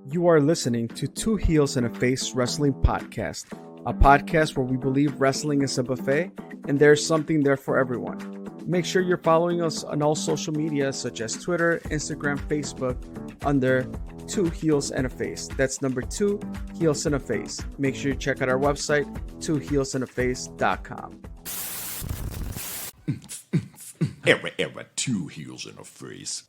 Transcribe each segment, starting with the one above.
You are listening to Two Heels and a Face Wrestling Podcast, a podcast where we believe wrestling is a buffet and there's something there for everyone. Make sure you're following us on all social media such as Twitter, Instagram, Facebook under Two Heels and a Face. That's number 2 Heels and a Face. Make sure you check out our website, twoheelsandaface.com. Ever, Two Heels and a Face.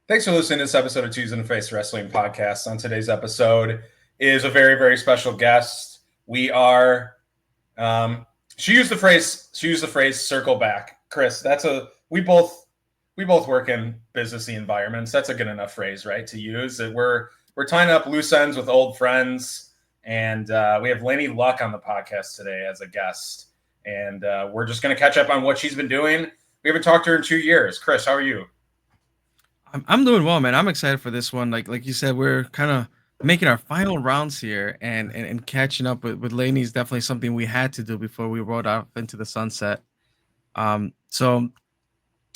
Thanks for listening to this episode of Two Heels and a Face Wrestling Podcast. On today's episode is a very, very special guest. We are, she used the phrase circle back. Chris, we both work in businessy environments. That's a good enough phrase, right, to use. That we're tying up loose ends with old friends, and we have Laynie Luck on the podcast today as a guest, and we're just going to catch up on what she's been doing. We haven't talked to her in 2 years. Chris, how are you? I'm doing well, man. I'm excited for this one. Like you said, we're kind of making our final rounds here, and catching up with Laynie is definitely something we had to do before we rode off into the sunset. So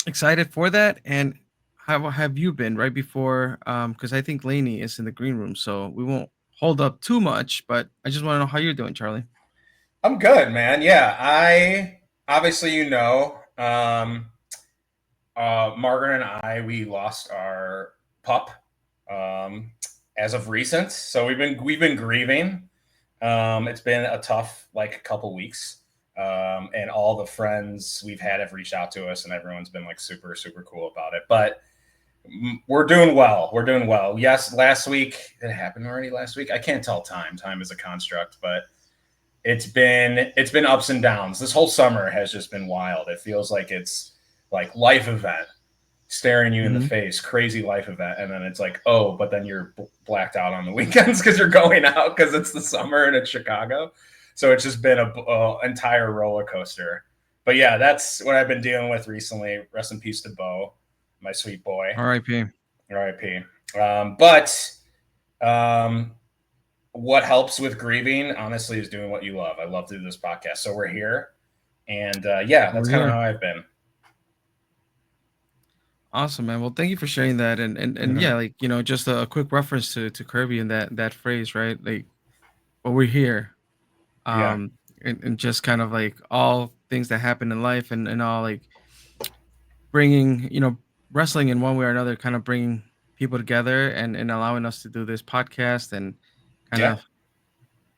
excited for that. And how have you been right before? Because I think Laynie is in the green room, so we won't hold up too much. But I just want to know how you're doing, Charlie. I'm good, man. Yeah, I obviously Margaret and I, we lost our pup as of recent, so we've been grieving. It's been a tough couple weeks, and all the friends we've had have reached out to us, and everyone's been super cool about it. But we're doing well. Yes, last week it happened already. Last week, I can't tell time. Time is a construct, but it's been ups and downs. This whole summer has just been wild. It feels like it's like life event staring you in the face, crazy life event. And then it's like, oh, but then you're blacked out on the weekends because you're going out because it's the summer and it's Chicago. So it's just been a entire roller coaster. But yeah, that's what I've been dealing with recently. Rest in peace to Bo, my sweet boy. R.I.P. What helps with grieving, honestly, is doing what you love. I love to do this podcast. So we're here. And that's kind of how I've been. Awesome, man. Well, thank you for sharing that. And yeah, just a quick reference to Kirby and that phrase, right? We're here. And just kind of all things that happen in life and all bringing, wrestling in one way or another, kind of bringing people together and allowing us to do this podcast and kind of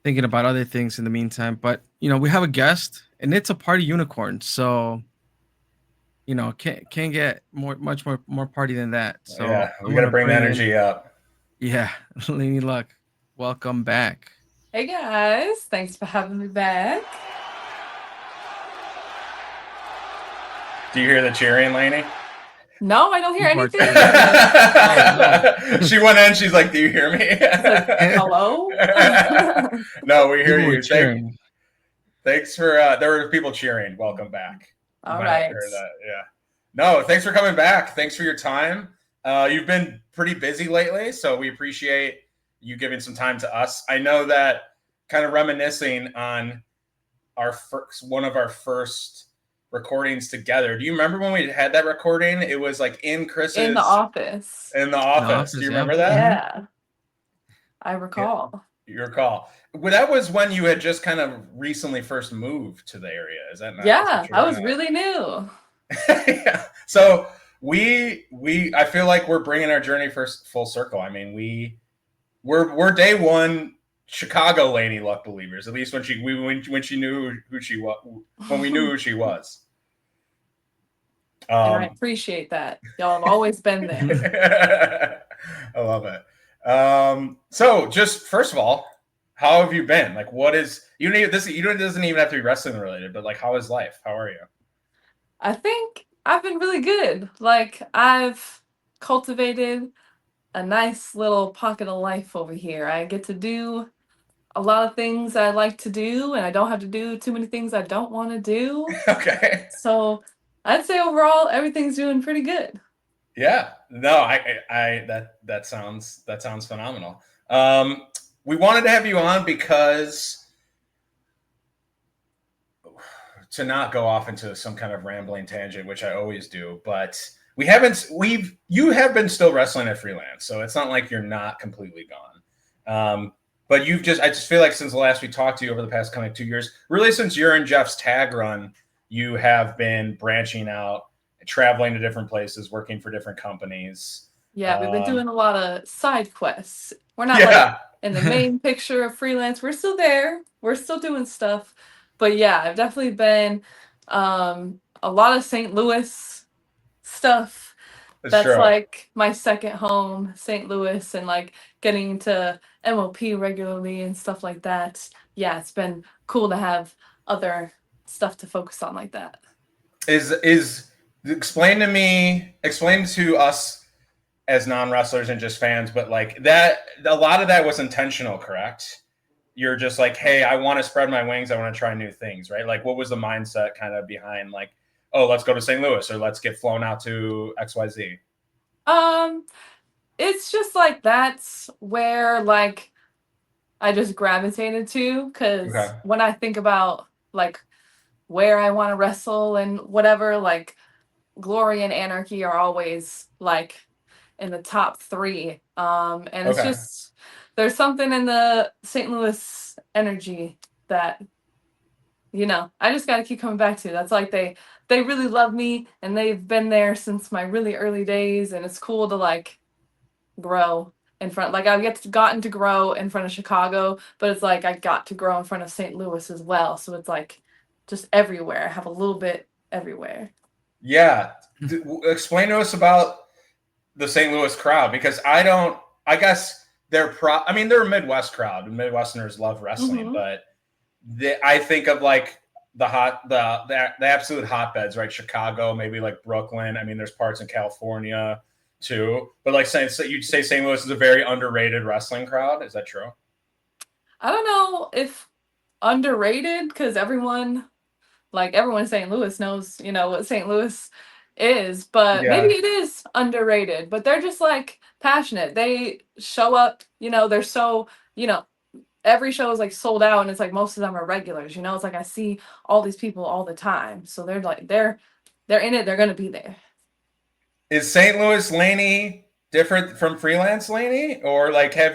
thinking about other things in the meantime. But, we have a guest and it's a party unicorn. So, can't get much more party than that. So yeah, we got to bring the energy up. Yeah, Laynie Luck, welcome back. Hey guys, thanks for having me back. Do you hear the cheering, Laynie? No, I don't hear anything. She went in. She's like, "Do you hear me?" Hello. No, we hear you. Thanks for there were people cheering. Welcome back. All right. Yeah. No, thanks for coming back. Thanks for your time. You've been pretty busy lately, so we appreciate you giving some time to us. I know that kind of reminiscing on one of our first recordings together. Do you remember when we had that recording? It was in Chris's in the office. Do you remember that? Yeah. I recall. You recall. Well, that was when you had just kind of recently first moved to the area. Is that not? Yeah, I was really new. Yeah. So I feel like we're bringing our journey full circle. I mean, we're day one Chicago Laynie Luck believers. At least when we knew who she was. And I appreciate that. Y'all have always been there. I love it. So just first of all, how have you been? What is you need this? It doesn't even have to be wrestling related, but how is life? How are you? I think I've been really good. I've cultivated a nice little pocket of life over here. I get to do a lot of things I like to do, and I don't have to do too many things I don't want to do. Okay. So I'd say overall everything's doing pretty good. Yeah. No, that sounds phenomenal. We wanted to have you on because to not go off into some kind of rambling tangent, which I always do, but you have been still wrestling at freelance, so it's not like you're not completely gone. But I just feel like since the last we talked to you over the past kind of 2 years, really since you're in Jeff's tag run, you have been branching out, traveling to different places, working for different companies. Yeah, we've been doing a lot of side quests. We're not like in the main picture of freelance. We're still there. We're still doing stuff. But yeah, I've definitely been a lot of St. Louis stuff. That's true. like my second home, St. Louis, and like getting to MOP regularly and stuff like that. Yeah, it's been cool to have other stuff to focus on like that. Explain to us as non-wrestlers and just fans, but like that, a lot of that was intentional, correct? You're just like, hey, I want to spread my wings. I want to try new things, right? Like, what was the mindset kind of behind like, oh, let's go to St. Louis or let's get flown out to XYZ? It's just like that's where like I just gravitated to because when I think about like where I want to wrestle and whatever, like Glory and Anarchy are always like in the top 3. And it's just there's something in the St. Louis energy that I just got to keep coming back to. That's like they really love me and they've been there since my really early days, and it's cool to like grow in front. Like I've gotten to grow in front of Chicago, but it's like I got to grow in front of St. Louis as well. So it's like just everywhere. I have a little bit everywhere. Yeah. Explain to us about the St. Louis crowd, because I guess they're they're a Midwest crowd and Midwesterners love wrestling, but I think of like the absolute hotbeds, right? Chicago, maybe like Brooklyn. I mean, there's parts in California too, but like you'd say St. Louis is a very underrated wrestling crowd. Is that true? I don't know if underrated, because everyone in St. Louis knows, what St. Louis is, but maybe it is underrated, but they're just like passionate. They show up, they're so, every show is like sold out, and it's like most of them are regulars, it's like I see all these people all the time. So they're like, they're in it, they're going to be there. Is St. Louis Laynie different from freelance Laynie, or like are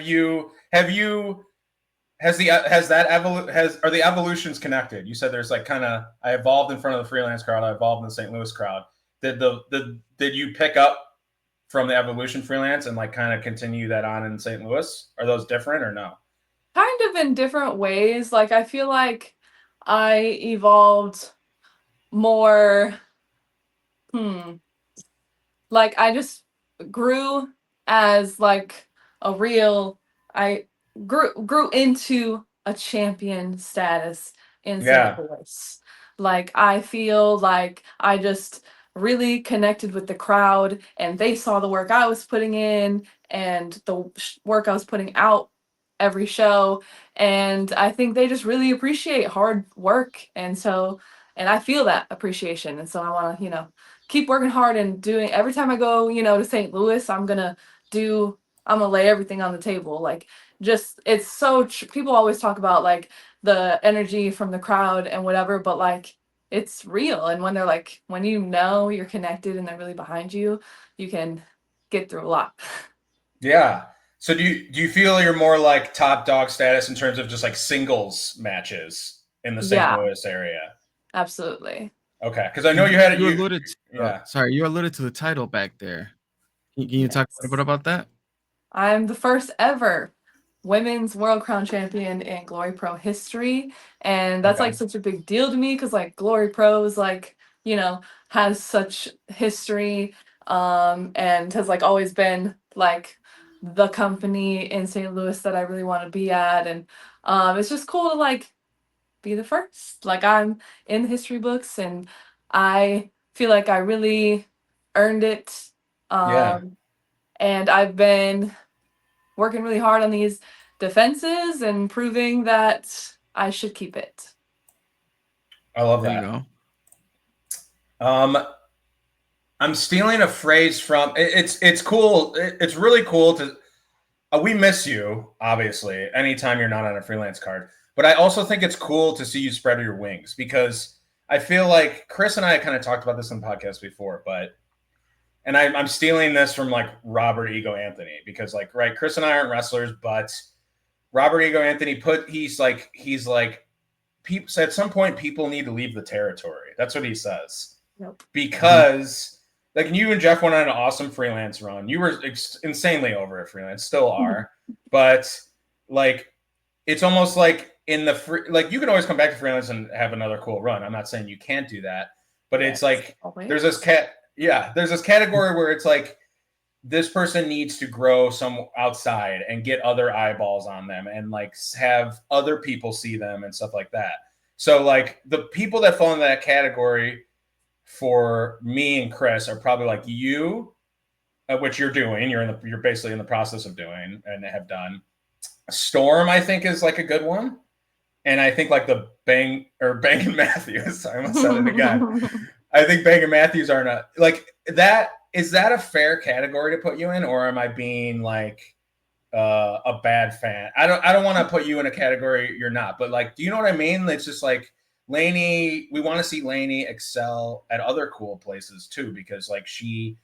the evolutions connected? You said there's like kind of, I evolved in front of the freelance crowd, I evolved in the St. Louis crowd. Did you pick up from the evolution freelance and like kind of continue that on in St. Louis? Are those different or no? Kind of in different ways. Like I feel like I evolved more. Like I just grew as like I grew into a champion status in St. Louis. Like I feel like I just really connected with the crowd, and they saw the work I was putting in and the work I was putting out every show, and I think they just really appreciate hard work, and I feel that appreciation, and so I want to keep working hard and doing. Every time I go to St. Louis, I'm gonna lay everything on the table. Like just it's so people always talk about like the energy from the crowd and whatever, but like it's real, and when they're like, when you're connected and they're really behind you, you can get through a lot. Yeah. So do you feel you're more like top dog status in terms of just like singles matches in the St. Louis area? Absolutely. Okay, because I know you alluded to the title back there. Can you talk a little bit about that? I'm the first ever women's World Crown Champion in Glory Pro history, and that's like such a big deal to me because like Glory Pro is like has such history, and has like always been like the company in St. Louis that I really want to be at, and it's just cool to like be the first. Like I'm in the history books, and I feel like I really earned it. And I've been working really hard on these defenses and proving that I should keep it. I love that. I'm stealing a phrase from it's cool. It's really cool to we miss you, obviously, anytime you're not on a freelance card. But I also think it's cool to see you spread your wings, because I feel like Chris and I kind of talked about this on the podcast before, but and I'm stealing this from like Robert Ego Anthony, because like, right, Chris and I aren't wrestlers, but Robert Ego Anthony he's like people at some point people need to leave the territory. That's what he says. Nope. Because like you and Jeff went on an awesome freelance run. You were insanely over at freelance, still are, but like it's almost like in the like you can always come back to freelance and have another cool run. I'm not saying you can't do that, but it's like there's this category where it's like this person needs to grow some outside and get other eyeballs on them and like have other people see them and stuff like that. So like the people that fall in that category for me and Chris are probably like you, which you're doing. You're basically in the process of doing and have done. Storm, I think, is like a good one. And I think like the Bang and Matthews. I almost said it again. I think Bang and Matthews are not like that. Is that a fair category to put you in, or am I being like a bad fan? I don't want to put you in a category you're not, but like, do you know what I mean? It's just like Laynie. We want to see Laynie excel at other cool places too, because like she,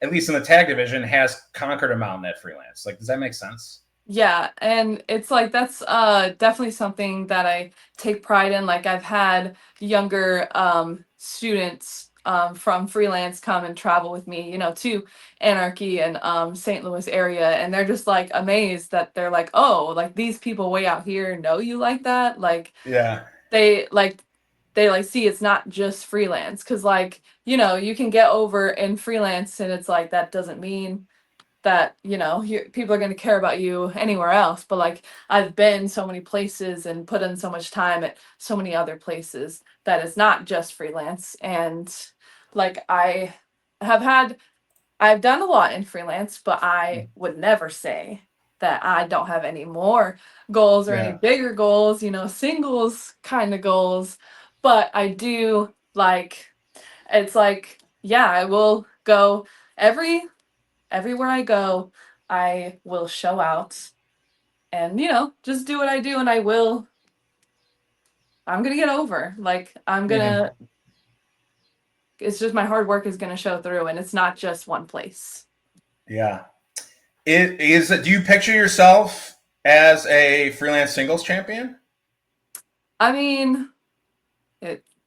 at least in the tag division, has conquered a mountain at freelance. Like, does that make sense? Yeah, and it's like that's definitely something that I take pride in. Like I've had younger students from freelance come and travel with me, you know, to Anarchy and St. Louis area, and they're just like amazed that they're like, oh, like these people way out here know you like that. Like Yeah. they like see it's not just freelance, because like, you know, you can get over in freelance and it's like that doesn't mean that, you know, people are going to care about you anywhere else. But like I've been so many places and put in so much time at so many other places that it's not just freelance. And like I've done a lot in freelance, but I would never say that I don't have any more goals or any bigger goals, you know, singles kind of goals. But I do like, it's like, yeah, I will go everywhere I go, I will show out and, you know, just do what I do, and I'm going to get over. Like, it's just my hard work is going to show through, and it's not just one place. Yeah. Do you picture yourself as a freelance singles champion? I mean,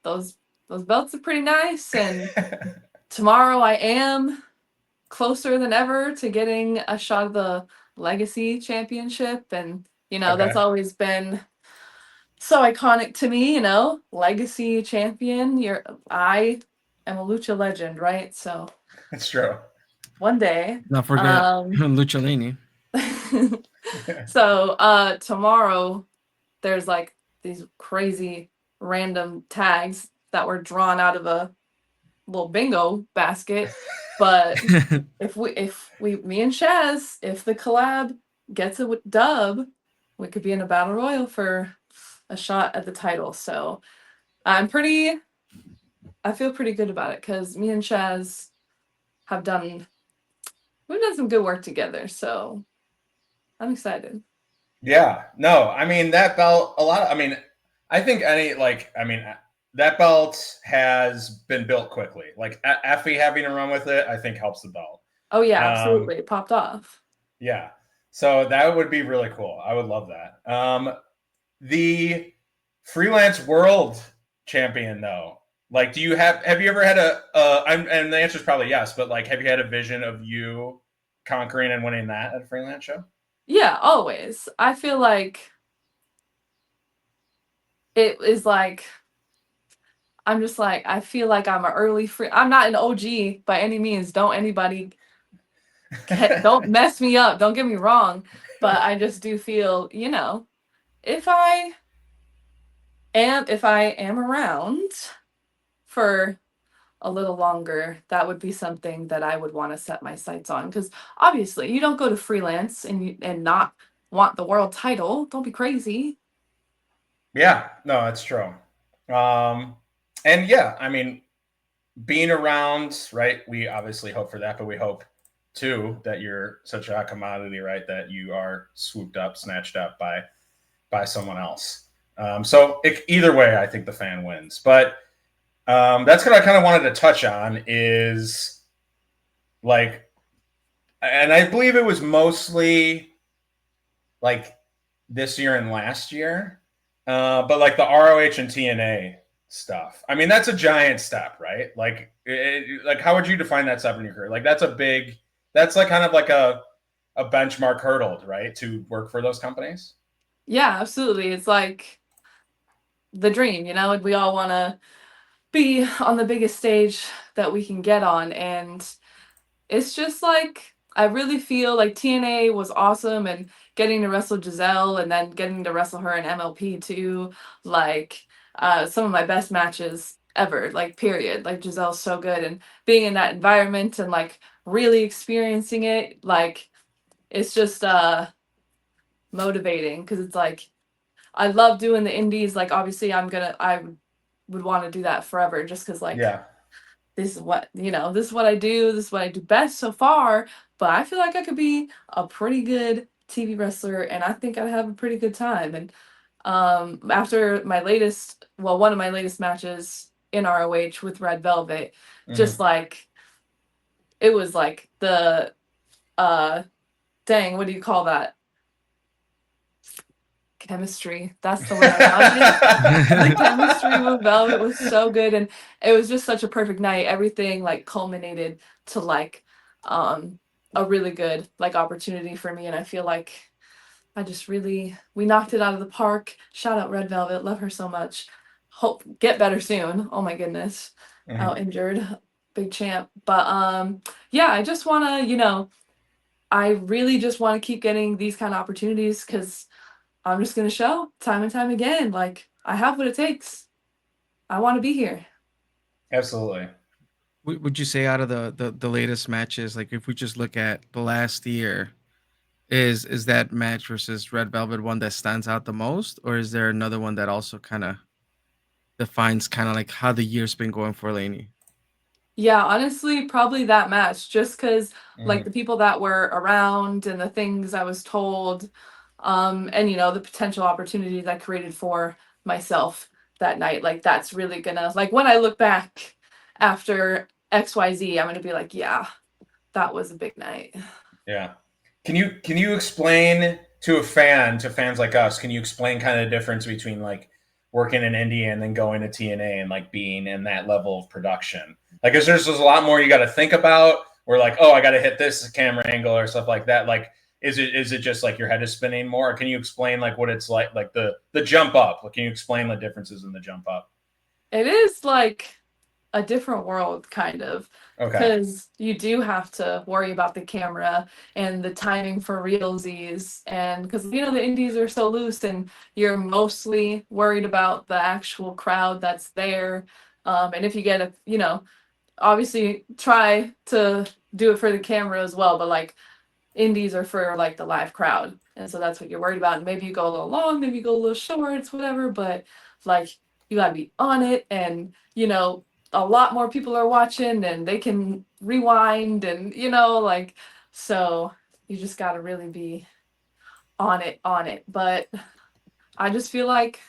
those belts are pretty nice, and tomorrow I am closer than ever to getting a shot of the Legacy Championship, and you know that's always been so iconic to me. You know, Legacy Champion. I am a lucha legend, right? So it's true. One day, not forget Lucha Laynie. So tomorrow there's like these crazy random tags that were drawn out of a little bingo basket. But if me and Shaz, if the collab gets a dub, we could be in a battle royal for a shot at the title. So I feel pretty good about it, because me and Shaz we've done some good work together. So I'm excited. Yeah, no, I mean that belt, I think that belt has been built quickly. Like Effie having to run with it, I think helps the belt. Oh yeah, absolutely. It popped off. Yeah. So that would be really cool. I would love that. The freelance world champion though, like, have you ever had and the answer is probably yes, but like, have you had a vision of you conquering and winning that at a freelance show? Yeah, always. I feel like it is like, I'm just like, I feel like I'm an early I'm not an OG by any means. Don't mess me up. Don't get me wrong. But I just do feel, you know, if I am around for a little longer, that would be something that I would want to set my sights on. Because obviously you don't go to freelance and not want the world title. Don't be crazy. Yeah, no, that's true. And yeah, I mean, being around, right? We obviously hope for that, but we hope too that you're such a hot commodity, right? That you are swooped up, snatched up by someone else. So either way, I think the fan wins. But that's what I kind of wanted to touch on is like, and I believe it was mostly like this year and last year, but like the ROH and TNA stuff. I mean, that's a giant step, right? Like, like how would you define that step in your career? Like, that's a big, that's like kind of like a benchmark hurdle, right, to work for those companies. Yeah, absolutely. It's like the dream, you know, and we all want to be on the biggest stage that we can get on. And it's just like, I really feel like TNA was awesome and getting to wrestle Giselle and then getting to wrestle her in MLP too. Like, some of my best matches ever, like, period. Like, Giselle's so good. And being in that environment and like really experiencing it, like, it's just motivating because it's like, I love doing the indies. Like, obviously, I would want to do that forever just because, like, Yeah. this is what, you know, this is what I do. This is what I do best so far. But I feel like I could be a pretty good TV wrestler and I think I'd have a pretty good time. And after my latest, well, one of my latest matches in ROH with Red Velvet, just Mm-hmm. like, it was like the, uh, dang, what do you call that? Chemistry. That's the word I wanted. The chemistry with Velvet was so good, and it was just such a perfect night. Everything like culminated to like um a really good like opportunity for me, and I feel like I just really we knocked it out of the park. Shout out Red Velvet, love her so much. Hope get better soon. Oh my goodness. Mm-hmm. Out injured, big champ. But yeah, I just want to, you know, I really just want to keep getting these kind of opportunities cuz I'm just gonna show time and time again, like I have what it takes. I want to be here. Absolutely. Would you say out of the latest matches, like if we just look at the last year, is that match versus Red Velvet one that stands out the most, or is there another one that also kind of defines kind of like how the year's been going for Laney? Yeah, honestly, probably that match, just because like Mm-hmm. the people that were around and the things I was told, and you know the potential opportunities I created for myself that night. Like that's really gonna like when I look back after XYZ, I'm gonna be like, yeah, that was a big night. Yeah. Can you explain to a fan, to fans like us, can you explain kind of the difference between like working in India and then going to TNA and like being in that level of production? Like, is there's a lot more you got to think about? Or like, oh, I got to hit this camera angle or stuff like that. Like, is it just like your head is spinning more? Or can you explain like what it's like the jump up? Like, can you explain the differences in the jump up? It is like a different world kind of Okay. because you do have to worry about the camera and the timing for realsies and because you know the indies are so loose and you're mostly worried about the actual crowd that's there, and if you get a you know obviously try to do it for the camera as well but like indies are for like the live crowd and so that's what you're worried about and maybe you go a little long, maybe you go a little short, whatever, but like you got to be on it and you know a lot more people are watching and they can rewind and you know like so you just got to really be on it but I just feel like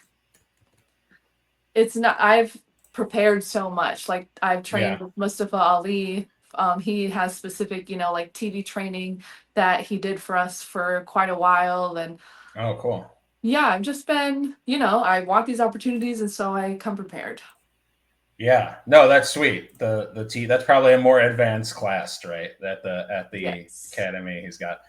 it's not I've prepared so much like I've trained Yeah. with Mustafa Ali. He has specific you know like TV training that he did for us for quite a while and Oh, cool. yeah I've just been you know I want these opportunities and so I come prepared. Yeah, no, that's sweet. The T that's probably a more advanced class, right? At the Yes. academy he's got.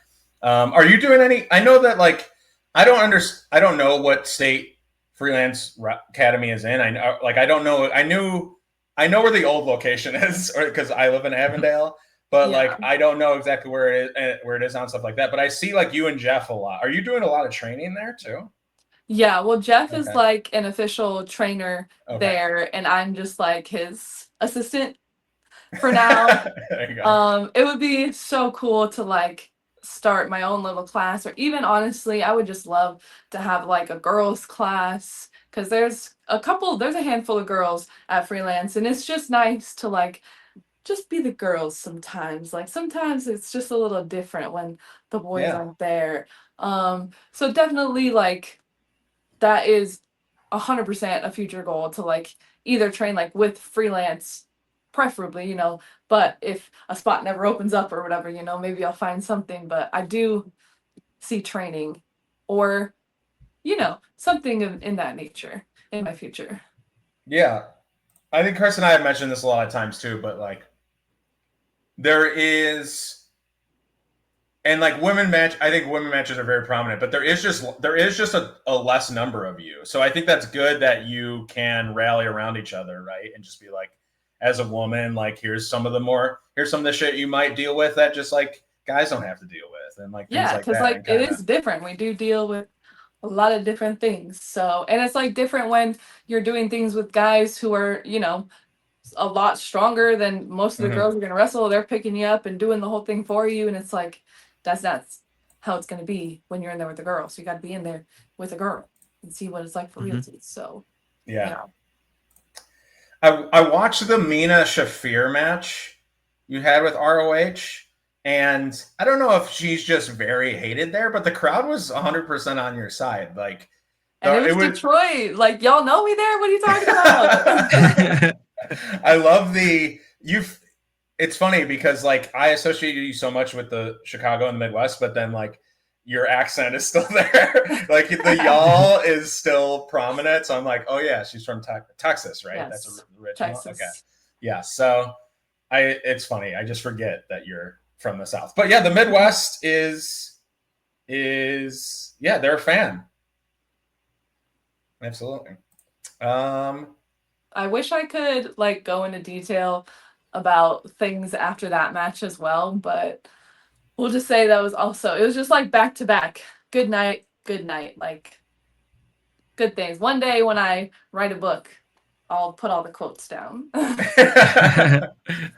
Are you doing any? I know that like I don't know what state freelance academy is in. I know like I don't know. I know where the old location is, or because I live in Avondale, but Yeah. like I don't know exactly where it is on stuff like that. But I see like you and Jeff a lot. Are you doing a lot of training there too? Yeah, well, Jeff is Okay. like an official trainer Okay. there, and I'm just like his assistant for now. There you go. It would be so cool to like start my own little class, or even honestly, I would just love to have like a girls' class because there's a handful of girls at freelance, and it's just nice to like just be the girls sometimes. Like sometimes it's just a little different when the boys Yeah. aren't there. So definitely like that is 100% a future goal to like either train like with freelance preferably, but if a spot never opens up or whatever, maybe I'll find something. But I do see training or, something in that nature in my future. Yeah. I think Chris and I have mentioned this a lot of times too, but like there is, and like I think women matches are very prominent, but there is just a less number of you. So I think that's good that you can rally around each other, right? And just be like, as a woman, like here's some of the shit you might deal with that just like guys don't have to deal with, and like things Yeah, like because that. like it is different. We do deal with a lot of different things. So, and it's like different when you're doing things with guys who are, a lot stronger than most of the girls you're gonna wrestle. They're picking you up and doing the whole thing for you, and it's like that's not how it's gonna be when you're in there with the girl. So you got to be in there with a girl and see what it's like for real. So yeah. I watched the Mina Shafir match you had with ROH, and I don't know if she's just very hated there, but the crowd was 100% on your side. Like, and it was Detroit. Like, y'all know me there. What are you talking about? I love it's funny because like I associated you so much with the Chicago and the Midwest, but then like your accent is still there. Like the y'all is still prominent. So I'm like, oh yeah, she's from Texas, right? Yes, that's original. Texas. Okay. Yeah. So it's funny. I just forget that you're from the South, but yeah, the Midwest is yeah, they're a fan. Absolutely. I wish I could like go into detail about things after that match as well, but we'll just say it was just like back to back. Good night, like good things. One day when I write a book, I'll put all the quotes down.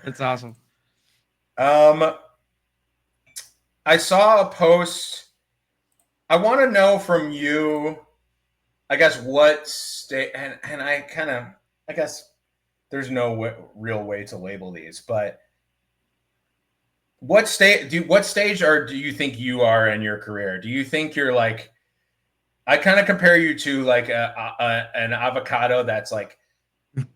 That's awesome. I saw a post. I want to know from you, I guess, what state, and I guess there's no real way to label these, but what stage do you think you are in your career? Do you think you're like, I kind of compare you to like an avocado that's like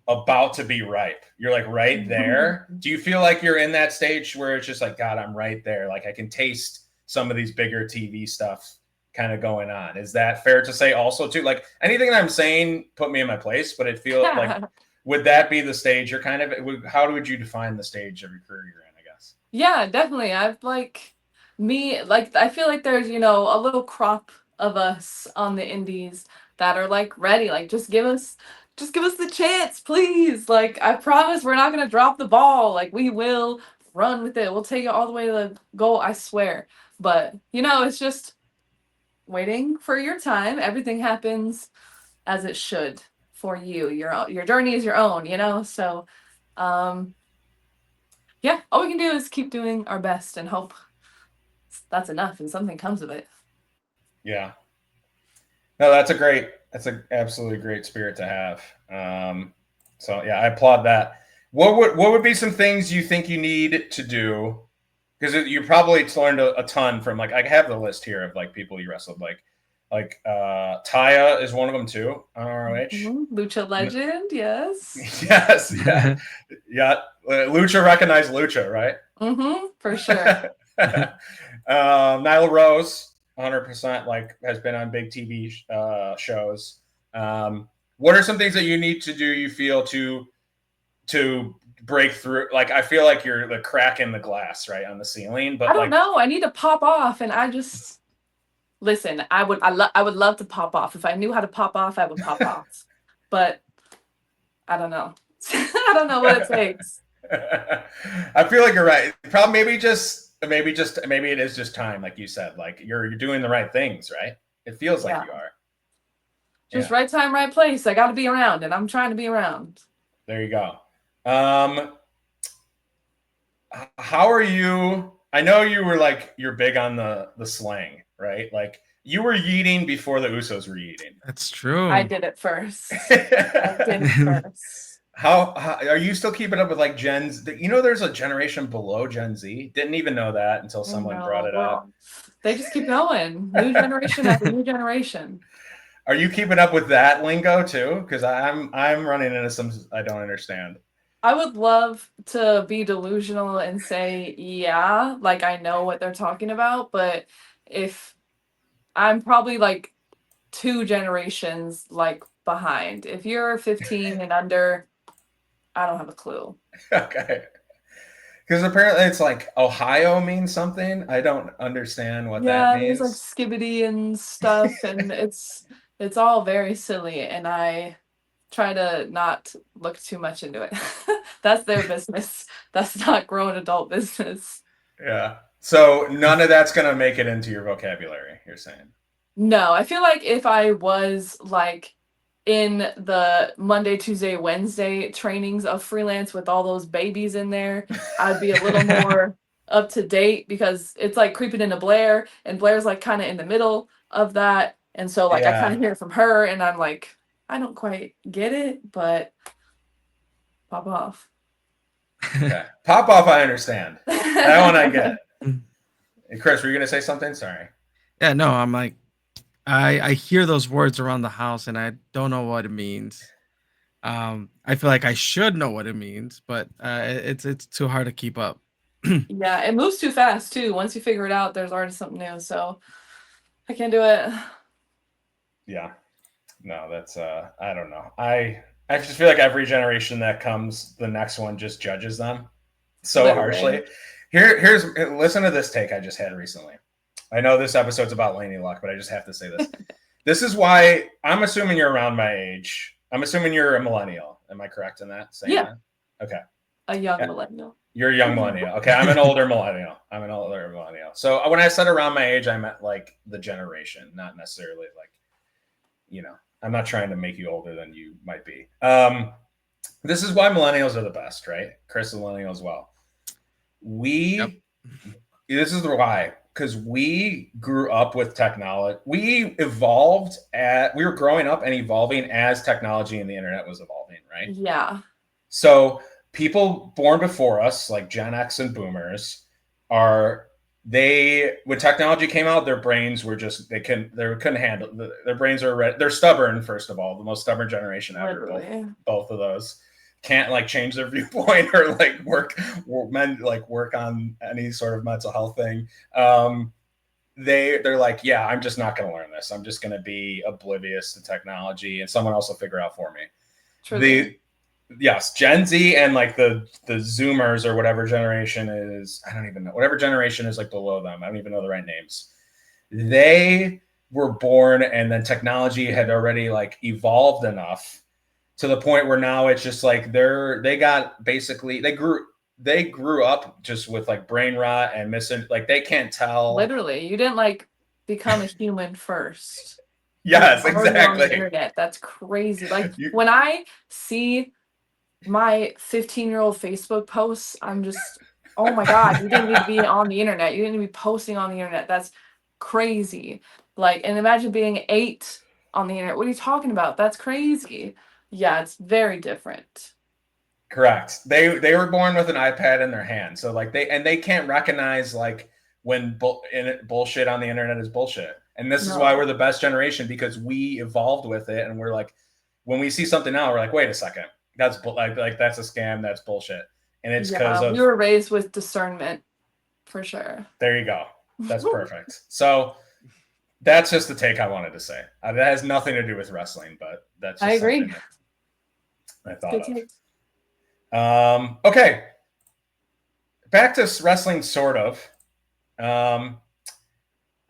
about to be ripe. You're like right there. Do you feel like you're in that stage where it's just like, God, I'm right there. Like I can taste some of these bigger TV stuff kind of going on. Is that fair to say also too? Like anything that I'm saying, put me in my place, but it feels like, would that be the stage you're kind of, how would you define the stage of your career you're in, I guess? Yeah, definitely. I feel like there's, a little crop of us on the indies that are like ready. Like just give us the chance, please. Like I promise we're not gonna drop the ball. Like we will run with it. We'll take it all the way to the goal, I swear. But it's just waiting for your time. Everything happens as it should for you. Your journey is your own, So yeah, all we can do is keep doing our best and hope that's enough and something comes of it. Yeah. No, that's an absolutely great spirit to have. So yeah, I applaud that. What would be some things you think you need to do? Because you probably learned a ton from like, I have the list here of like people you wrestled, like Taya is one of them too on ROH. Lucha legend, yes. Yes, yeah. Yeah. Lucha recognized Lucha, right? For sure. Nyla Rose, 100%, like has been on big TV shows. What are some things that you need to do, you feel, to break through? Like I feel like you're the crack in the glass, right, on the ceiling, but I don't know. I need to pop off, and I just listen. I would love to pop off. If I knew how to pop off, I would pop off. But I don't know. I don't know what it takes. I feel like you're right. Probably maybe it is just time, like you said. Like you're doing the right things, right? It feels like you are. Just right time, right place. I got to be around, and I'm trying to be around. There you go. How are you? I know you were like, you're big on the slang, right? Like you were yeeting before the Usos were yeeting. That's true. I did it first. How are you still keeping up with like Gen's? There's a generation below Gen Z. Didn't even know that until someone brought it up. They just keep going. New generation after new generation. Are you keeping up with that lingo too? Because I'm running into some I don't understand. I would love to be delusional and say, yeah, like I know what they're talking about, but if I'm probably like 2 generations like behind. If you're 15 and under, I don't have a clue. Okay. Because apparently it's like Ohio means something. I don't understand what that Yeah, there's like means. skibbity and stuff, and it's all very silly, and I try to not look too much into it. That's their business. That's not grown adult business. Yeah. So none of that's gonna make it into your vocabulary, you're saying. No, I feel like if I was like in the Monday, Tuesday, Wednesday trainings of freelance with all those babies in there, I'd be a little more up to date because it's like creeping into Blair, and Blair's like kind of in the middle of that. And so like I kind Yeah. of hear it from her and I'm like, I don't quite get it, but pop off. Okay. Pop off, I understand. That one I get. And Chris, were you gonna say something? Sorry. Yeah, no, I'm like, I hear those words around the house and I don't know what it means. I feel like I should know what it means, but it's too hard to keep up. Yeah, it moves too fast too. Once you figure it out, there's already something new. So I can't do it. Yeah. No, that's I don't know. I just feel like every generation that comes, the next one just judges them so Literally. harshly. Here's listen to this take I just had recently. I know this episode's about Laynie Luck, but I just have to say this. This is why I'm assuming you're around my age. I'm assuming you're a millennial. Am I correct in that? Saying Yeah. that? Okay. A young Yeah. millennial. You're a young millennial. Okay, I'm an older millennial. So when I said around my age, I meant like the generation, not necessarily like, I'm not trying to make you older than you might be. This is why millennials are the best, right? Chris is a millennial as well. This is the why, because we grew up with technology. We were growing up and evolving as technology and the internet was evolving, right? Yeah. So people born before us, like Gen X and boomers, when technology came out, their brains were just they couldn't handle their brains are they're stubborn, first of all, the most stubborn generation ever. Literally. Both of those can't like change their viewpoint or like work on any sort of mental health thing. They're like, yeah, I'm just not going to learn this. I'm just going to be oblivious to technology, and someone else will figure out for me. Truly. Yes, Gen Z and like the Zoomers or whatever generation is, I don't even know, whatever generation is like below them. I don't even know the right names. They were born and then technology had already like evolved enough to the point where now it's just like they grew up just with like brain rot and missing, like they can't tell. Literally, you didn't like become a human first. Yes, You're already on the exactly. internet. That's crazy. Like when I see my 15-year-old Facebook posts, I'm just, oh my God, you didn't need to be on the internet. You didn't need to be posting on the internet. That's crazy. Like, and imagine being 8 on the internet. What are you talking about? That's crazy. Yeah, it's very different. Correct. They were born with an iPad in their hand, so like they can't recognize like when bullshit on the internet is bullshit. And this is why we're the best generation, because we evolved with it, and we're like, when we see something now, we're like, wait a second, that's like that's a scam, that's bullshit, and it's because of we were raised with discernment, for sure. There you go. That's perfect. So that's just the take I wanted to say. That has nothing to do with wrestling, but that's just I agree. I thought of. Okay, back to wrestling, sort of. I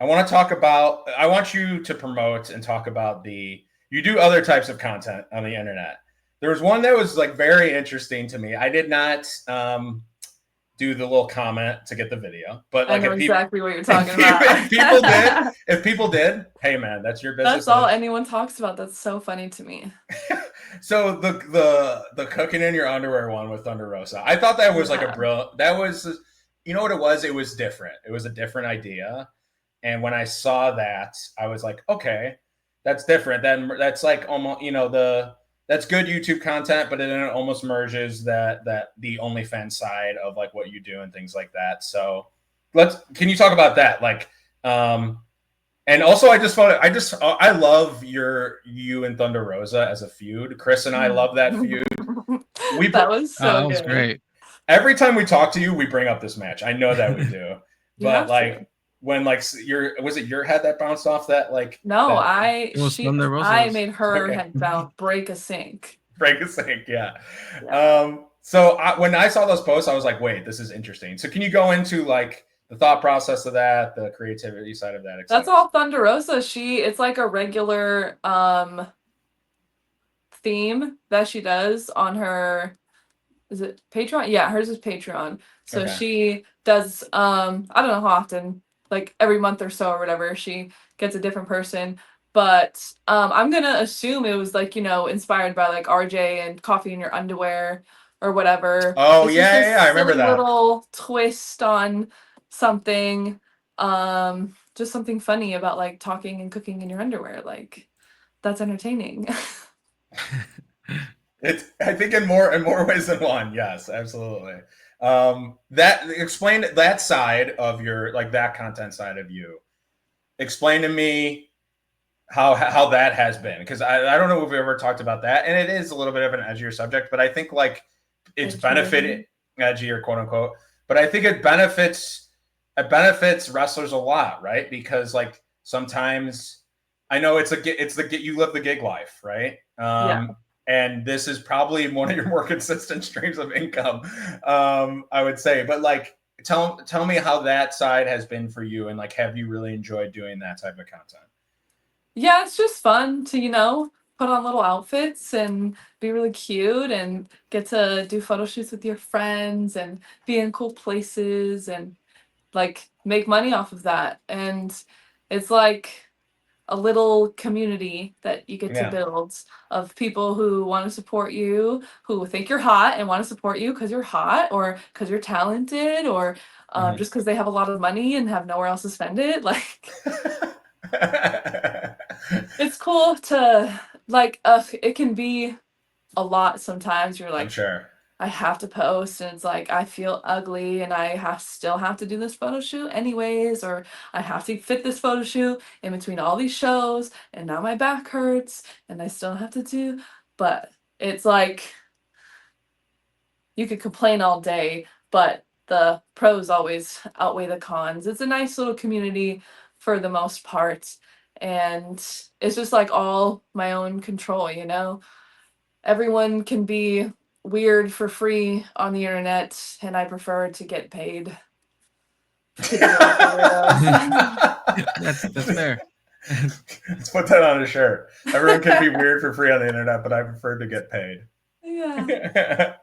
want you to promote and talk about you do other types of content on the internet. There was one that was like very interesting to me. I did not do the little comment to get the video, but like I know exactly what you're talking about. if people did, hey man, that's your business. That's all anyone talks about. That's so funny to me. So the cooking in your underwear one with Thunder Rosa, I thought that was like a brilliant. That was, you know what it was? It was different. It was a different idea, and when I saw that, I was like, okay, that's different. Then that's like almost, that's good YouTube content, but then it almost merges that the OnlyFans side of like what you do and things like that. So can you talk about that? Like, and also I love you and Thunder Rosa as a feud. Chris and I love that feud. That was Oh, so that was good. great. Every time we talk to you, we bring up this match. I know that we do, You have but to. when was it your head that bounced off that No, that It was Thunder I Rosa's. made her okay. head bound, break a sink. Break a sink, yeah. Yeah. So when I saw those posts, I was like, wait, this is interesting. So can you go into like the thought process of that, the creativity side of that, That's etc.? all Thunder Rosa. It's like a regular theme that she does on her, is it Patreon? Yeah, hers is Patreon. So Okay. she does I don't know how often, like every month or so or whatever, she gets a different person. But I'm gonna assume it was like, inspired by like RJ and Coffee in Your Underwear or whatever. Oh It's just yeah, this I remember silly that. little twist on something. Just something funny about like talking and cooking in your underwear. Like that's entertaining. It's I think in more ways than one. Yes, absolutely. That explain that side of your like that content side of you. Explain to me how that has been because I don't know if we ever talked about that, and it is a little bit of an edgier subject, but I think like it's benefited edgier quote unquote, but I think it benefits wrestlers a lot, right? Because like sometimes I know it's the you live the gig life, right? Yeah. And this is probably one of your more consistent streams of income, I would say. But like, tell me how that side has been for you, and like, have you really enjoyed doing that type of content? Yeah, it's just fun to, put on little outfits and be really cute and get to do photo shoots with your friends and be in cool places and like make money off of that. And it's like a little community that you get to Yeah. build of people who want to support you, who think you're hot and want to support you because you're hot or because you're talented or Mhm. just because they have a lot of money and have nowhere else to spend it. Like, it's cool to, like, it can be a lot sometimes. You're I'm like, sure. I have to post, and it's like I feel ugly, and I still have to do this photo shoot anyways, or I have to fit this photo shoot in between all these shows, and now my back hurts, and I still have to do. But it's like you could complain all day, but the pros always outweigh the cons. It's a nice little community for the most part, and it's just like all my own control, everyone can be weird for free on the internet, and I prefer to get paid to deal with the weirdos. That's fair. Let's put that on a shirt. Everyone can be weird for free on the internet, but I prefer to get paid. Yeah.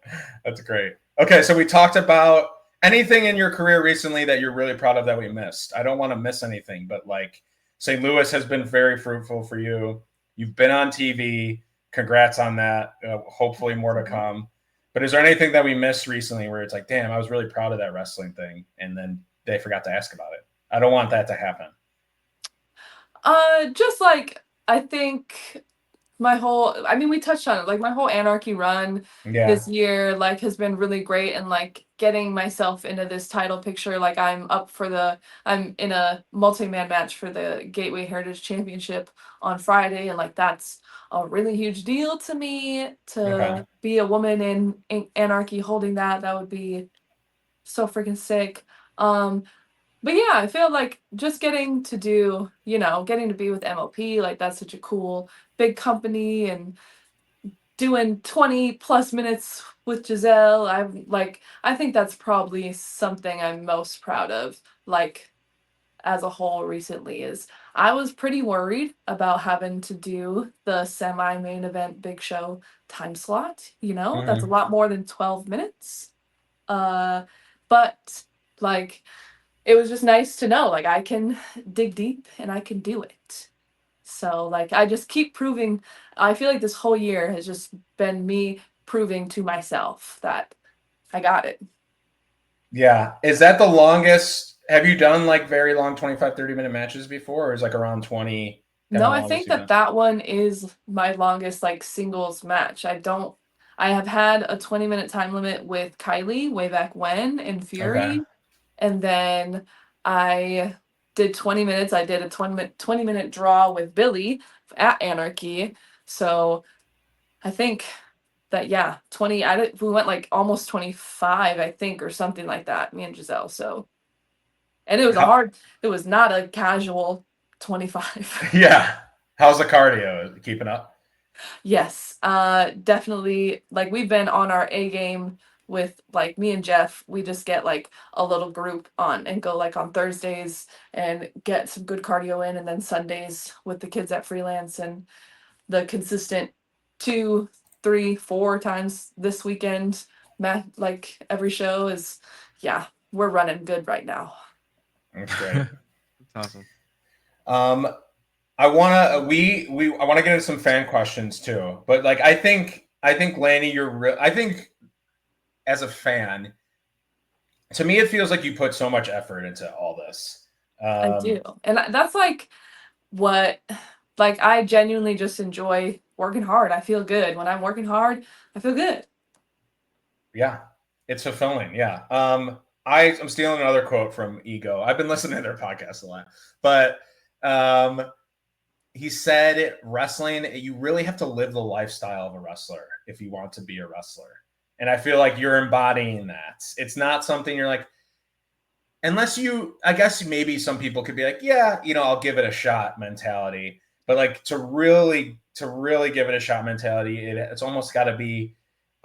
That's great. Okay, so we talked about anything in your career recently that you're really proud of that we missed. I don't want to miss anything, but like St. Louis has been very fruitful for you. You've been on TV. Congrats on that. Hopefully more to come. But is there anything that we missed recently where it's like, damn, I was really proud of that wrestling thing, and then they forgot to ask about it? I don't want that to happen. Just like I think we touched on it, like my whole anarchy run Yeah. this year like has been really great, and like getting myself into this title picture, like I'm in a multi-man match for the Gateway Heritage Championship on Friday, and like that's a really huge deal to me Okay. to be a woman in anarchy holding that would be so freaking sick. um but yeah, I feel like just getting to be with MLP, like that's such a cool big company, and doing 20 plus minutes with Giselle, I think that's probably something I'm most proud of, like as a whole recently. Is I was pretty worried about having to do the semi main event big show time slot, that's a Mhm. lot more than 12 minutes. But like it was just nice to know like I can dig deep and I can do it. So like I just keep proving. I feel like this whole year has just been me proving to myself that I got it. Yeah. Is that the longest? Have you done like very long 25, 30-minute matches before, or is like around 20 kind No, of I longest think you've that done? that one is my longest like singles match. I have had a 20-minute time limit with Kylie way back when in Okay. Fury, and then I did 20 minutes. I did a 20-minute draw with Billy at Anarchy. So I think that, yeah, 20, we went like almost 25, I think, or something like that, me and Giselle. So, and it was not a casual 25. Yeah. How's the cardio? Keeping up? Yes, definitely. Like we've been on our A game with like me and Jeff. We just get like a little group on and go like on Thursdays and get some good cardio in, and then Sundays with the kids at freelance and the consistent 2, 3, 4 times this weekend. Like every show is, yeah, we're running good right now. That's great. That's awesome. I wanna get into some fan questions too. But like I think Laynie, I think as a fan, to me it feels like you put so much effort into all this. I do, and that's like what, like I genuinely just enjoy working hard. I feel good when I'm working hard. I feel good. Yeah, it's fulfilling. Yeah. I'm stealing another quote from Ego. I've been listening to their podcast a lot, but he said, "Wrestling, you really have to live the lifestyle of a wrestler if you want to be a wrestler." And I feel like you're embodying that. It's not something you're like, unless you, I guess maybe some people could be like, yeah, I'll give it a shot mentality. But like to really give it a shot mentality, it's almost got to be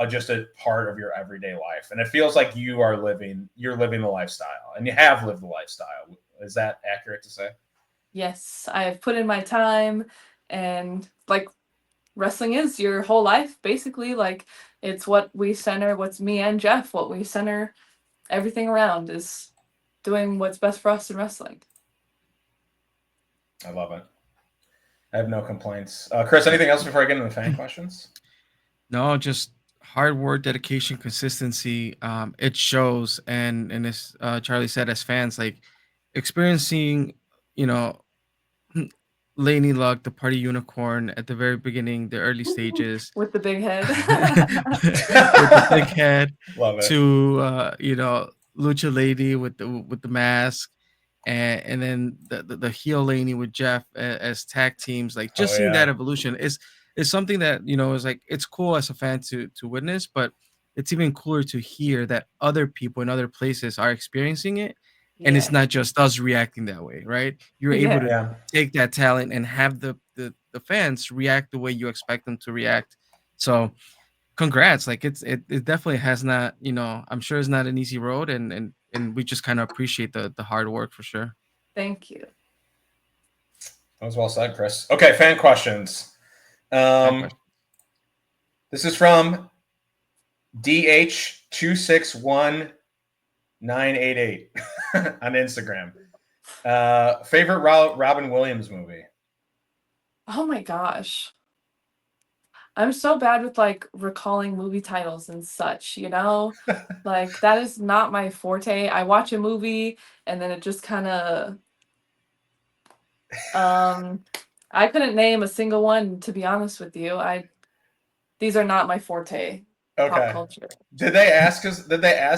just a part of your everyday life. And it feels like you're living the lifestyle, and you have lived the lifestyle. Is that accurate to say? Yes, I've put in my time, and like wrestling is your whole life basically. Like it's what's me and Jeff, what we center everything around is doing what's best for us in wrestling. I love it. I have no complaints. Chris, anything else before I get into the fan questions? No, just hard work, dedication, consistency. It shows, and as Charlie said, as fans, like experiencing, you know, Laynie Luck, the party unicorn at the very beginning, the early stages, With the big head. with the big head, Love it. to Lucha Lady with the mask, and then the heel Laney with Jeff as tag teams. Like just seeing that evolution is something that is like, it's cool as a fan to witness, but it's even cooler to hear that other people in other places are experiencing it, and it's not just us reacting that way, right? You're able to take that talent and have the fans react the way you expect them to react. So congrats. Like it definitely has not, I'm sure it's not an easy road, and we just kind of appreciate the hard work for sure. Thank you. That was well said, Chris. Okay, fan questions. This is from DH261988 on Instagram. Favorite Robin Williams movie? Oh my gosh. I'm so bad with like recalling movie titles and such, like that is not my forte. I watch a movie and then it just kind of, I couldn't name a single one, to be honest with you. These are not my forte. Okay. Pop culture. Did they ask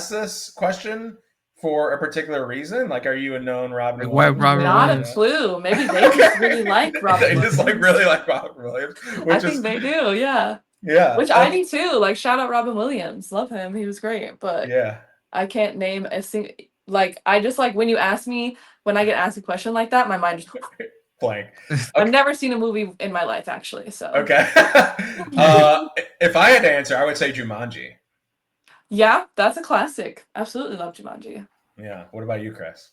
this question for a particular reason? Like, are you a known Robin Williams? Not a clue. Maybe they just really like Robin Williams. They just like really like Robin Williams. I think they do, yeah. Yeah. Which I do too. Like, shout out Robin Williams. Love him. He was great. But yeah, I can't name a single. Like, I just like when I get asked a question like that, my mind just blank. Okay. I've never seen a movie in my life, actually. So okay. If I had to answer, I would say Jumanji. Yeah, that's a classic. Absolutely love Jumanji. Yeah. What about you, Chris?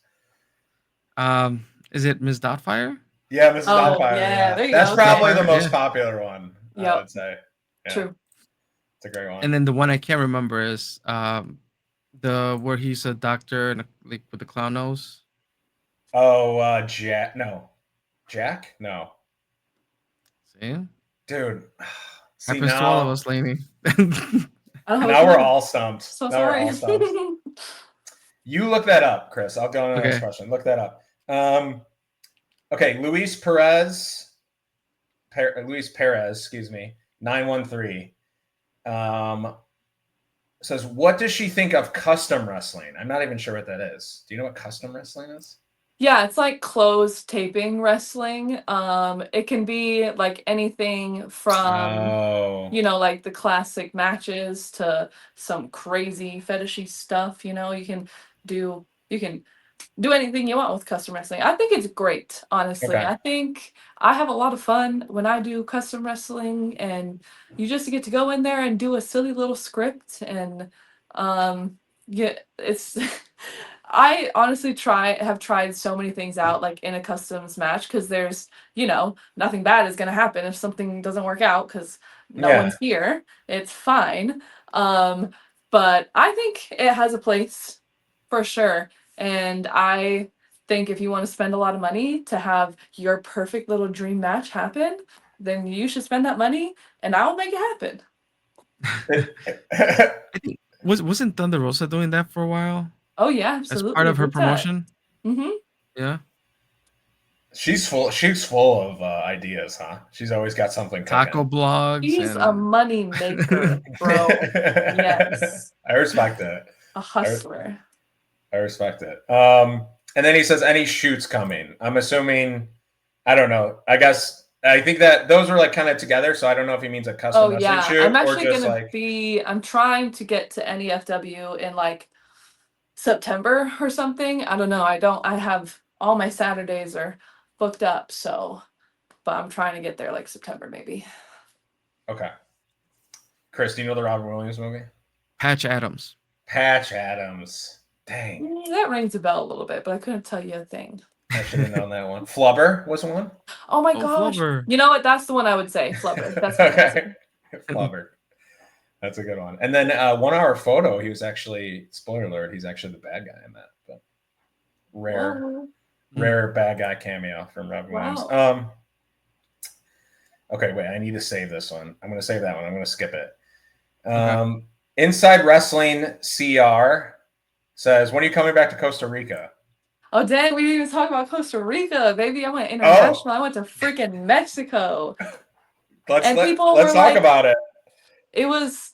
Is it Ms. Doubtfire? Yeah, Mrs. Doubtfire. Yeah, there you That's go. probably the most popular one. Yep. I would say. Yeah. True. It's a great one. And then the one I can't remember is where he's a doctor and like with the clown nose. Oh, Jack? No. Jack? No. See, dude. See, happens to all of us, Laynie. Now we're all stumped. So sorry. You look that up, Chris. I'll go on to the next question. Look that up. Okay, Luis Perez, excuse me, 913. Says, what does she think of custom wrestling? I'm not even sure what that is. Do you know what custom wrestling is? Yeah, it's like closed taping wrestling. It can be like anything from, Oh, like the classic matches to some crazy fetishy stuff. You can do anything you want with custom wrestling. I think it's great, honestly. okay. I think I have a lot of fun when I do custom wrestling, and you just get to go in there and do a silly little script, and yeah, it's. I honestly have tried so many things out like in a customs match because there's nothing bad is gonna happen if something doesn't work out because no Yeah. one's here. It's fine. Um, but I think it has a place for sure. And I think if you want to spend a lot of money to have your perfect little dream match happen, then you should spend that money and I'll make it happen. I think wasn't Thunder Rosa doing that for a while Oh yeah, as part absolutely. of her Big time. promotion? Mm-hmm. Yeah. She's full of ideas, huh? She's always got something Taco cooking. blogs He's a and money maker, bro. Yes. I respect it. A hustler. I respect it. And then he says, any shoots coming? I'm assuming, I don't know. I think that those are like kind of together. So I don't know if he means a custom Oh wrestling yeah. shoot I'm or actually just gonna like, I'm trying to get to NEFW in like September or something. I don't know. I have all my Saturdays are booked up, so but I'm trying to get there like September maybe. okay. Chris, do you know the Robin Williams movie? Patch Adams. Patch Adams. Dang. That rings a bell a little bit, but I couldn't tell you a thing. I should have known that one. Flubber was one. Oh my Oh, gosh. Flubber. You know what? That's the one I would say. Flubber. That's my answer. Flubber. That's a good one. And then 1 hour photo, he was actually, spoiler alert, he's actually the bad guy in that. But rare bad guy cameo from Robin Williams. Wow. Okay, wait, I need to save this one. I'm going to save that one. I'm going to skip it. Okay. Inside Wrestling CR says, when are you coming back to Costa Rica? Oh dang, we didn't even talk about Costa Rica, baby. I went international. I went to freaking Mexico. Let's talk about it. It was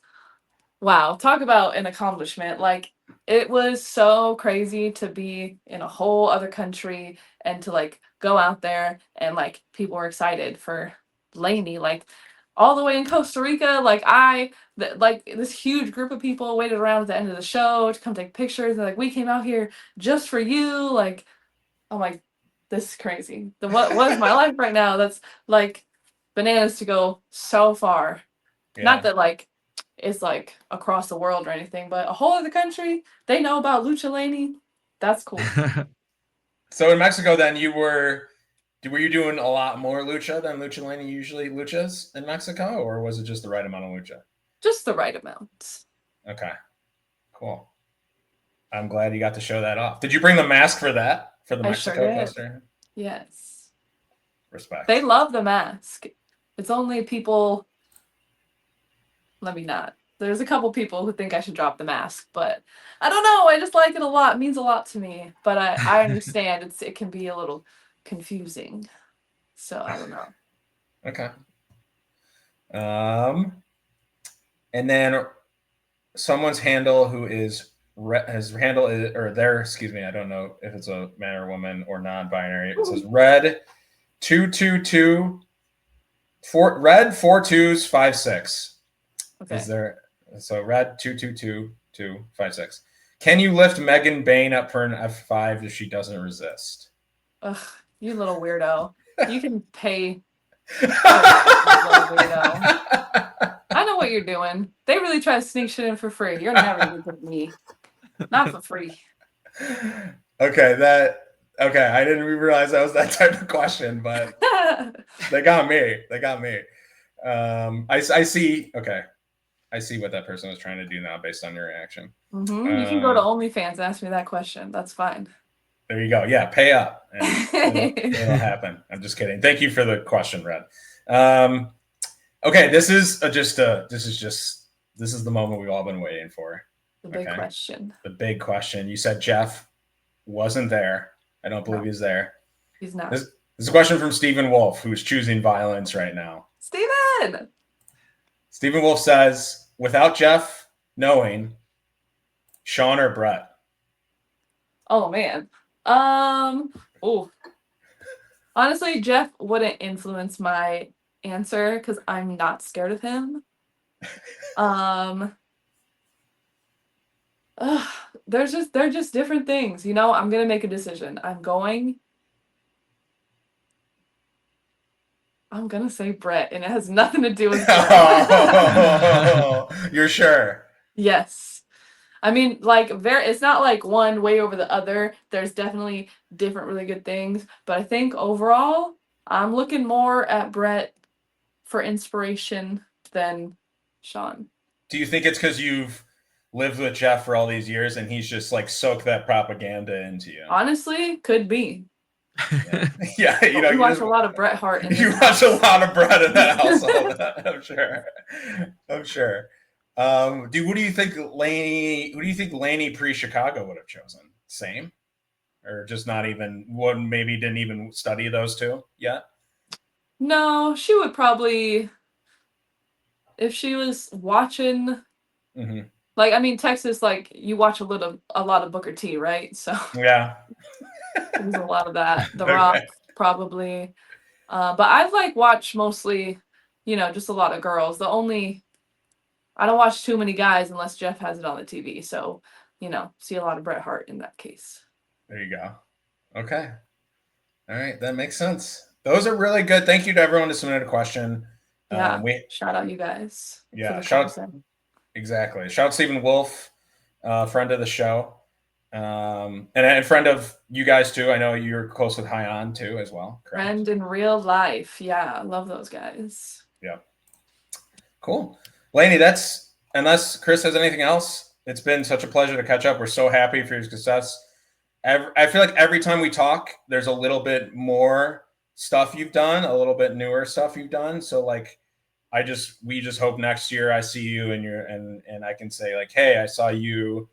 wow, talk about an accomplishment. Like it was so crazy to be in a whole other country and to like go out there and like people were excited for Laynie, like all the way in Costa Rica. Like this huge group of people waited around at the end of the show to come take pictures. And like we came out here just for you. Like I'm like, this is crazy. What is my life right now? That's like bananas to go so far. Yeah. Not that like it's like across the world or anything, but a whole other country, they know about Lucha Laynie. That's cool. So in Mexico, then were you doing a lot more lucha than Lucha Laynie usually luchas in Mexico, or was it just the right amount of lucha? Just the right amount. Okay, cool. I'm glad you got to show that off. Did you bring the mask for that? For the Mexico poster? Yes. Respect. They love the mask. It's only people. Let me not. There's a couple people who think I should drop the mask, but I don't know. I just like it a lot. It means a lot to me. But I understand it can be a little confusing. So I don't know. Okay. And then someone's handle who is his handle is, or their, excuse me, I don't know if it's a man or woman or non-binary. It says red 222 red 4256. Okay. Is there so red 222256. Can you lift Megan Bain up for an F5 if she doesn't resist? Ugh, you little weirdo. You can pay. You little weirdo. I know what you're doing. They really try to sneak shit in for free. You're never gonna get me. Not for free. Okay, I didn't realize that was that type of question, but they got me. I see. Okay, I see what that person was trying to do now based on your reaction. Mm-hmm. You can go to OnlyFans and ask me that question. That's fine. There you go. Yeah, pay up. And it'll happen. I'm just kidding. Thank you for the question, Red. Okay, this is the moment we've all been waiting for. The big question. The big question. You said Jeff wasn't there. I don't believe he's there. He's not. This is a question from Stephen Wolf, who's choosing violence right now. Stephen Wolf says, without Jeff knowing, Sean or Brett? Oh man. Oh, honestly, Jeff wouldn't influence my answer because I'm not scared of him. Um, ugh, they're just different things, you know. I'm gonna make a decision. I'm gonna say Brett, and it has nothing to do with Brett. Oh, you're sure? Yes. I mean, like, it's not like one way over the other. There's definitely different really good things. But I think overall, I'm looking more at Brett for inspiration than Sean. Do you think it's because you've lived with Jeff for all these years and he's just like soaked that propaganda into you? Honestly, could be. Yeah, yeah. You But know, we watch a lot of Bret Hart in you this watch a house. lot of Brett in that household. I'm sure. I'm sure. Dude, what do you think Laynie? Who do you think Laynie pre-Chicago would have chosen? Same, or just not even one? Maybe didn't even study those two yet. No, she would probably, if she was watching, Mm-hmm. like, I mean, Texas, like, you watch a lot of Booker T, right? So Yeah. there's a lot of that. The Okay. Rock, probably. But I've like watched mostly, just a lot of girls. I don't watch too many guys unless Jeff has it on the TV. So, see a lot of Bret Hart in that case. There you go. Okay. All right, that makes sense. Those are really good. Thank you to everyone who submitted a question. Yeah. We Shout out you guys for yeah, the shout content. exactly. Shout out Stephen Wolf, friend of the show, and a friend of you guys too. I know you're close with High On too as well. Correct. Friend in real life. Yeah, I love those guys. Yeah. Cool. Laynie, that's unless Chris has anything else. It's been such a pleasure to catch up. We're so happy for your success. I feel like every time we talk, there's a little bit more stuff you've done, a little bit newer stuff you've done. So like, we just hope next year I see you and I can say like, hey, I saw you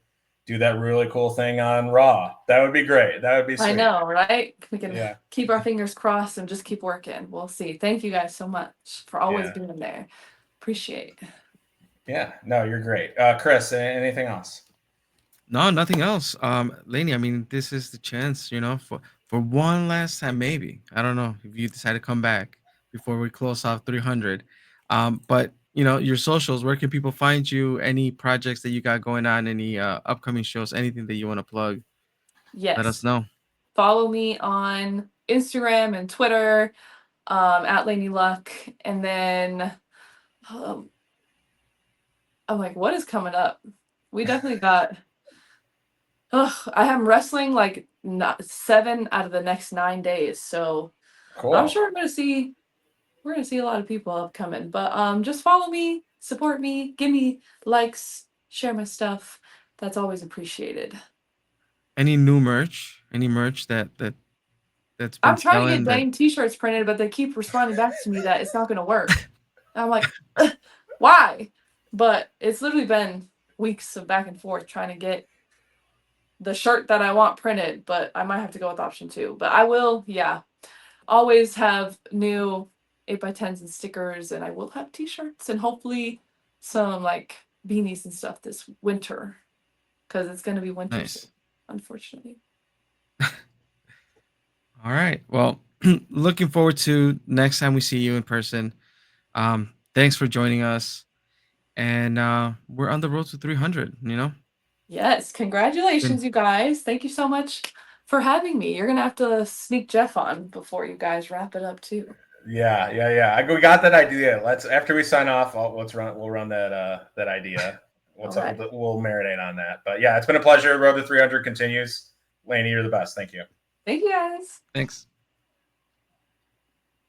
do that really cool thing on Raw. That would be great. That would be sweet. I know, right? We can keep our fingers crossed and just keep working. We'll see. Thank you guys so much for always being there. Appreciate. Yeah, no, you're great. Chris, anything else? No, nothing else. Lainey, I mean, this is the chance, for one last time, maybe. I don't know if you decide to come back before we close off 300. But your socials, where can people find you? Any projects that you got going on? Any upcoming shows? Anything that you want to plug? Let us Yes. know. Follow me on Instagram and Twitter, at Laynie Luck. And then um, I'm like, what is coming up? We definitely got. I have wrestling like not 7 out of the next 9 days, so Cool. I'm sure we're gonna see a lot of people upcoming. But just follow me, support me, give me likes, share my stuff. That's always appreciated. Any new merch? Any merch that's been I'm trying to get selling that dang t-shirts printed, but they keep responding back to me that it's not gonna work. And I'm like, why? But it's literally been weeks of back and forth trying to get the shirt that I want printed, but I might have to go with option 2. But I will, always have new 8x10s and stickers, and I will have t-shirts and hopefully some like beanies and stuff this winter because it's going to be winter nice. soon, unfortunately. All right. Well, looking forward to next time we see you in person. Thanks for joining us. And we're on the road to 300, Yes, congratulations, you guys. Thank you so much for having me. You're going to have to sneak Jeff on before you guys wrap it up too. Yeah. We got that idea. After we sign off, we'll run that idea. We'll marinate on that. But yeah, it's been a pleasure. Road to 300 continues. Laynie, you're the best. Thank you. Thank you guys. Thanks.